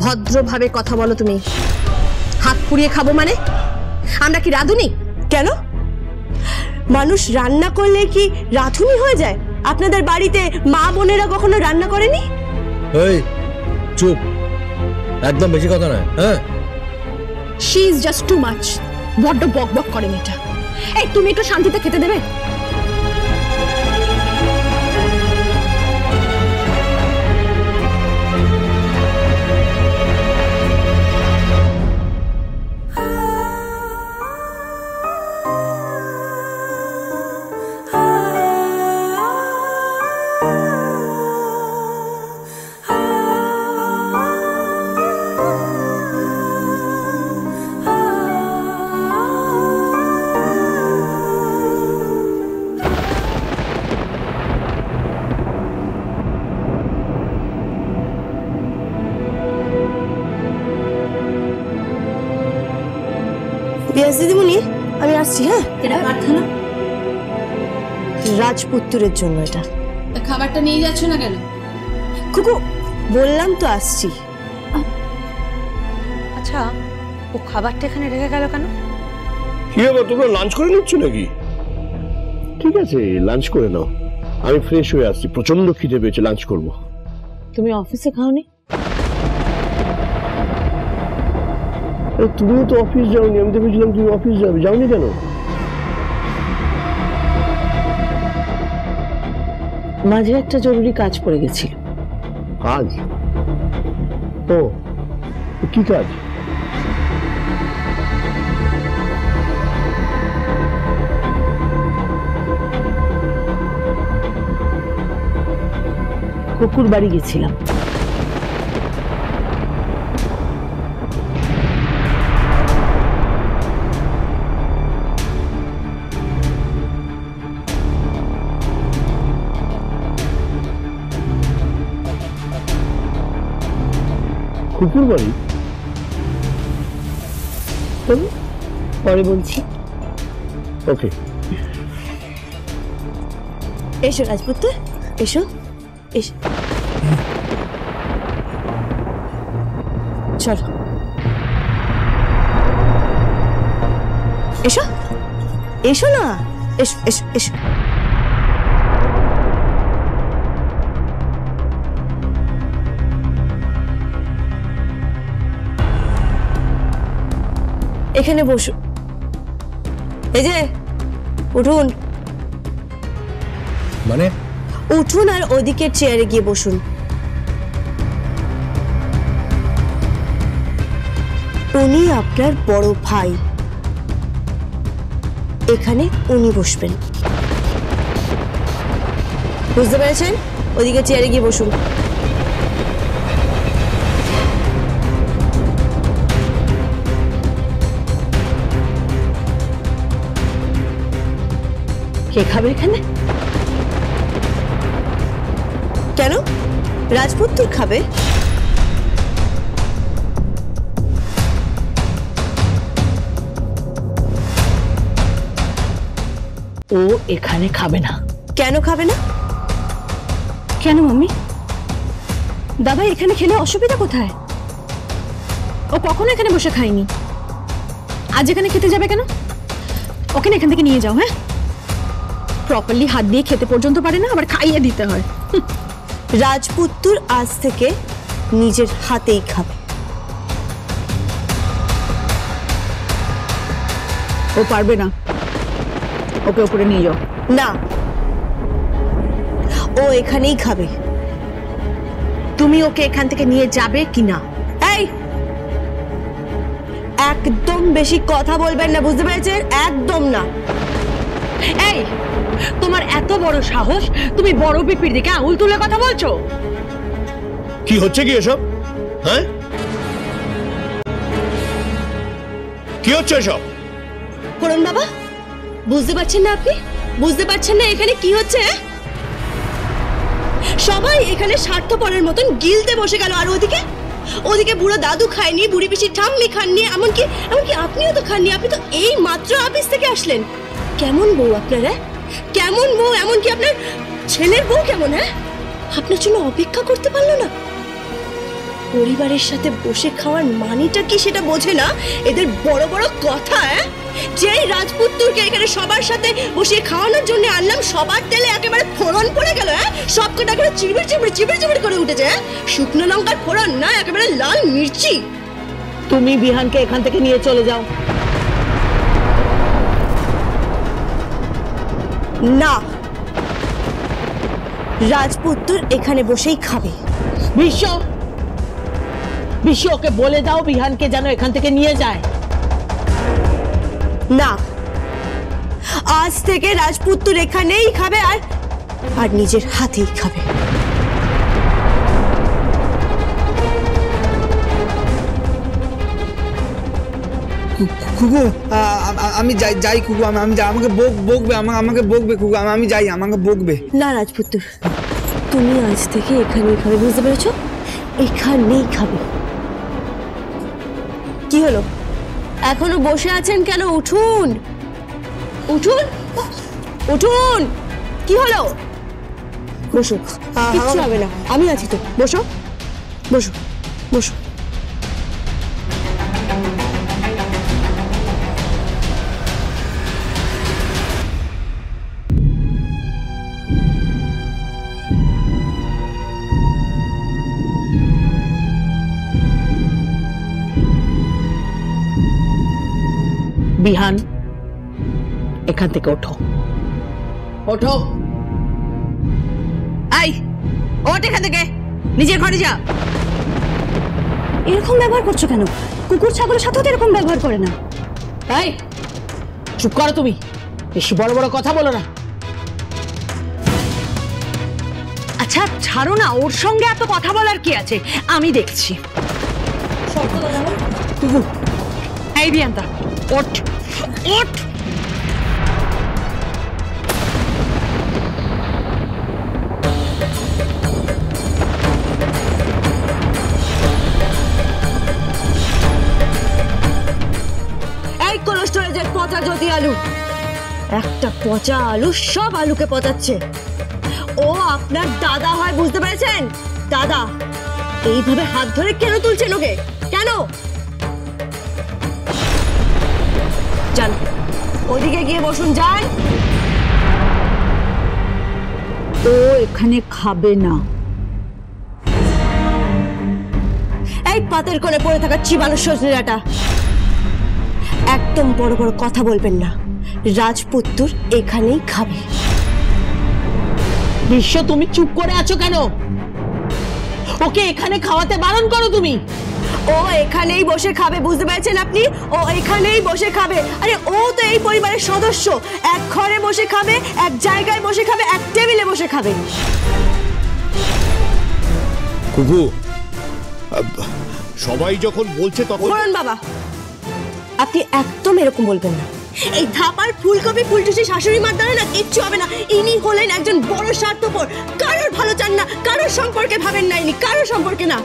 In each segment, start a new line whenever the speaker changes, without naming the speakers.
ভদ্রভাবে কথা বলো তুমি। হাত পুড়িয়ে খাবো মানে? আমরা কি রাঁধুনি?
কেন মানুষ রান্না করলে কি রাঁধুনি হয়ে যায়? আপনাদের বাড়িতে মা বোনেরা কখনো রান্না করেনি?
এই চুপ, একদম বেশি কথা নয়। হ্যাঁ,
she is just too much. বড্ড বক বক করে মেয়েটা। এই তুমি একটু শান্তিতে খেতে দেবে?
দিদিমণি আমি আসছি। হ্যাঁ,
এটা প্রার্থনা
রাজপুত্রের জন্য এটা।
খাবারটা নিয়ে যাচ্ছ না কেন?
কুকু বললাম তো আসছি।
আচ্ছা, ও খাবারটা এখানে রেখে গেল কেন?
কি হবে, তোমরা লাঞ্চ করে নিচ্ছ নাকি? ঠিক আছে, লাঞ্চ করে নাও, আমি ফ্রেশ হয়ে আসছি। প্রচন্ড খিদে পেয়েছে, লাঞ্চ করব।
তুমি অফিসে খাওনি?
তুমিও তো অফিস যাওনি, আমি তো ভেবেছিলাম তুমি অফিস যাবে। যাওনি কেন?
মাঝে একটা জরুরি কাজ পড়ে গেছিল।
কাজ? ও, কি কাজ?
কুকুর বাড়ি গেছিলাম।
কুকুর বাড়ি?
পরে বলছি।
ওকে।
এসো রাজপুত্র, এসো এসো, চলো এসো, এসো না, এসো এসো এসো। এখানে বসো। এই যে উঠুন।
মানে?
উঠুন আর ওদিকের চেয়ারে গিয়ে বসুন। উনি আপনার বড় ভাই, এখানে উনি বসবেন, বুঝতে পেরেছেন? ওদিকে চেয়ারে গিয়ে বসুন। কে খাবে এখানে? কেন, রাজপুত্র খাবে?
ও এখানে খাবে না।
কেন খাবে না?
কেন মাম্মি? দাদা এখানে খেলে অসুবিধা কোথায়? ও কখনো এখানে বসে খায়নি, আজ এখানে খেতে যাবে কেন? ওকে এখান থেকে নিয়ে যাও। হ্যাঁ, প্রপারলি হাত দিয়ে খেতে পর্যন্ত পারে না, আবার খাইয়ে দিতে হয়।
রাজপুত্র আজ থেকে নিজের হাতেই খাবে।
ও পারবে না, ওকে উপরে নিয়ে যাও।
না, ও এখানেই খাবে।
তুমি ওকে এখান থেকে নিয়ে যাবে কিনা?
এই, একদম বেশি কথা বলবেন না, বুঝতে পেরেছেন? একদম না।
এই, তোমার এত বড় সাহস, তুমি বড় পিপির দিকে আঙুল তুলে কথা বলছো?
কি হচ্ছে কি এসব? হ্যাঁ, কি হচ্ছে এসব?
করুন বাবা, বুঝতে পারছেন না আপনি? বুঝতে পারছেন না এখানে কি হচ্ছে? সবাই এখানে স্বার্থপরের মতন গিলতে বসে গেল, আর ওদিকে বুড়ো দাদু খায়নি, বুড়ি পিসি ঠাম্মি খাননি, এমনকি আপনিও তো খাননি। আপনি তো এই মাত্র অফিস থেকে আসলেন। কেমন বউ আপনারা? কেমন বউ? এমনকি আপনার ছেলের বউ কেমন? হ্যাঁ, আপনার জন্য অপেক্ষা করতে পারলো না। পরিবারের সাথে বসে খাওয়ার মানেটা কি সেটা বোঝে না। এদের বড় বড় কথা। যেই রাজপুত্রকে এখানে সবার সাথে বসিয়ে খাওয়ানোর জন্য আনলাম, সবার তেলে একেবারে ফোড়ন পড়ে গেল। সব কটা করে চিবিড় চিবিড় চিবিড় চিবিড় করে উঠেছে। শুকনো লঙ্কার ফোড়ন না, একেবারে লাল মির্চি।
তুমি বিহানকে এখান থেকে নিয়ে চলে যাও।
না, রাজপুত্র এখানে বসেই খাবে।
বিশ্ব, বিশ্ব ওকে বলে দাও বিহানকে যেন এখান থেকে নিয়ে যায়।
না, আজ থেকে রাজপুত্র এখানেই খাবে আর নিজের হাতেই খাবে।
কুকু আমি যাই কুকু, আমি যাই, আমাকে বকবে, আমাকে বকবে কুকু, আমি যাই, আমাকে বকবে।
না রাজপুত্র, তুমি আজ থেকে এখানেই খাবে, বুঝতে পেরেছো? এখানেই খাবে। কি হলো, এখনো বসে আছেন কেন? উঠুন উঠুন উঠুন। কি হলো? বসো, কিচ্ছু হবে না, আমি আছি তো। বসো বসো বসো।
বিহান, এখান থেকে ওঠো, ওঠো।
আই ওঠ এখান থেকে, নিজের ঘরে যা। এরকম ব্যবহার করছো কেন? কুকুর ছাগলের সাথেও তো এরকম ব্যবহার করে না।
এই চুপ করো, তুমি বেশি বড় বড় কথা বলো না।
আচ্ছা ছাড়ো না, ওর সঙ্গে এত কথা বলার কি আছে, আমি দেখছি। এই বিয়ান্তা, ওঠ ওঠ।
এই কোলেস্টেরলের পচা জ্যোতি আলু, একটা পচা আলু সব আলুকে পচাচ্ছে। ও আপনার দাদা হয়, বুঝতে পেরেছেন? দাদা। এইভাবে হাত ধরে কেন তুলছেন ওকে? কেন? যান ওদিকে গিয়ে বসুন, যান।
ও এখানে খাবে না।
এই পাতের কোণে পড়ে থাকা চিবানো সজনে ডাঁটা, একদম বড় বড় কথা বলবেন না। রাজপুত্র এখানেই খাবে।
বিশ্ব, তুমি চুপ করে আছো কেন? ওকে এখানে খাওয়াতে বারণ করো তুমি।
ও এখানেই বসে খাবে, বুঝতে পেরেছেন আপনি? ও এখানেই বসে খাবে। আরে ও তো এই পরিবারের সদস্য। এক ঘরে বসে খাবে, এক জায়গায় বসে খাবে, এক টেবিলে বসে খাবে।
কুকু, সবাই যখন বলছে তখন
বলুন বাবা, আপনি একদম এরকম বলবেন না। এই ধাপার ফুলকপি ফুলটুসি শাশুড়ি মার দ্বারা না কিচ্ছু হবে না। ইনি হলেন একজন বড় স্বার্থপর, কারোর ভালো চান না, কারোর সম্পর্কে ভাবেন না, ইনি কারোর সম্পর্কে না।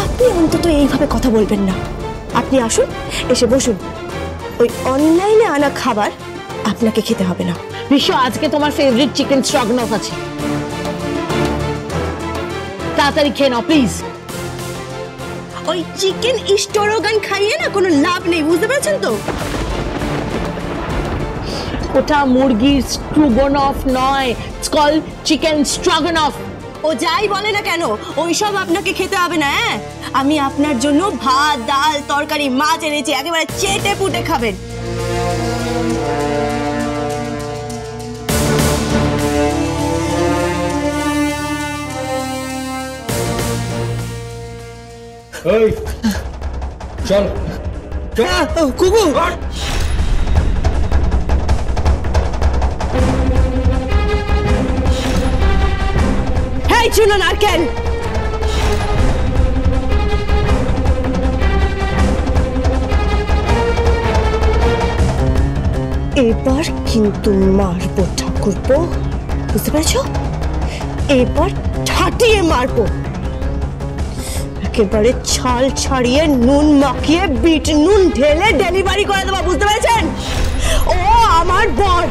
আপনি অন্তত এইভাবে কথা বলবেন না। আপনি আসুন, এসে বসুন। ওই অনলাইনে আনা খাবার আপনাকে খেতে হবে না।
বিশ্ব, আজকে তোমার ফেভারিট চিকেন স্ট্রগনফ আছে, তাড়াতাড়ি খেয়ে নাও প্লিজ।
ওই চিকেন স্টোরগান খাইয়ে না কোনো লাভ নেই, বুঝতে পেরেছেন তো?
ওটা মুরগির স্ট্রোগনফ নয়, ইটস কল্ড চিকেন স্ট্রগনফ।
ও যাই বলে না কেন, ওইসব আপনাকে খেতে হবে না। আমি আপনার জন্য ভাত, ডাল, তরকারি, মাছ এনেছি, একেবারে চেটে পুটে খাবেন।
এই চল চল
কুকু,
হেই চুনো নারকেল, এবার কিন্তু মারবো ঠাকুরপো, বুঝতে পেরেছো? এবার ঠাটিয়ে মারবো, একেবারে ছাল ছাড়িয়ে নুন মাখিয়ে বিট নুন ঢেলে ডেলিভারি করে দেবো, বুঝতে পেরেছেন? ও আমার বর।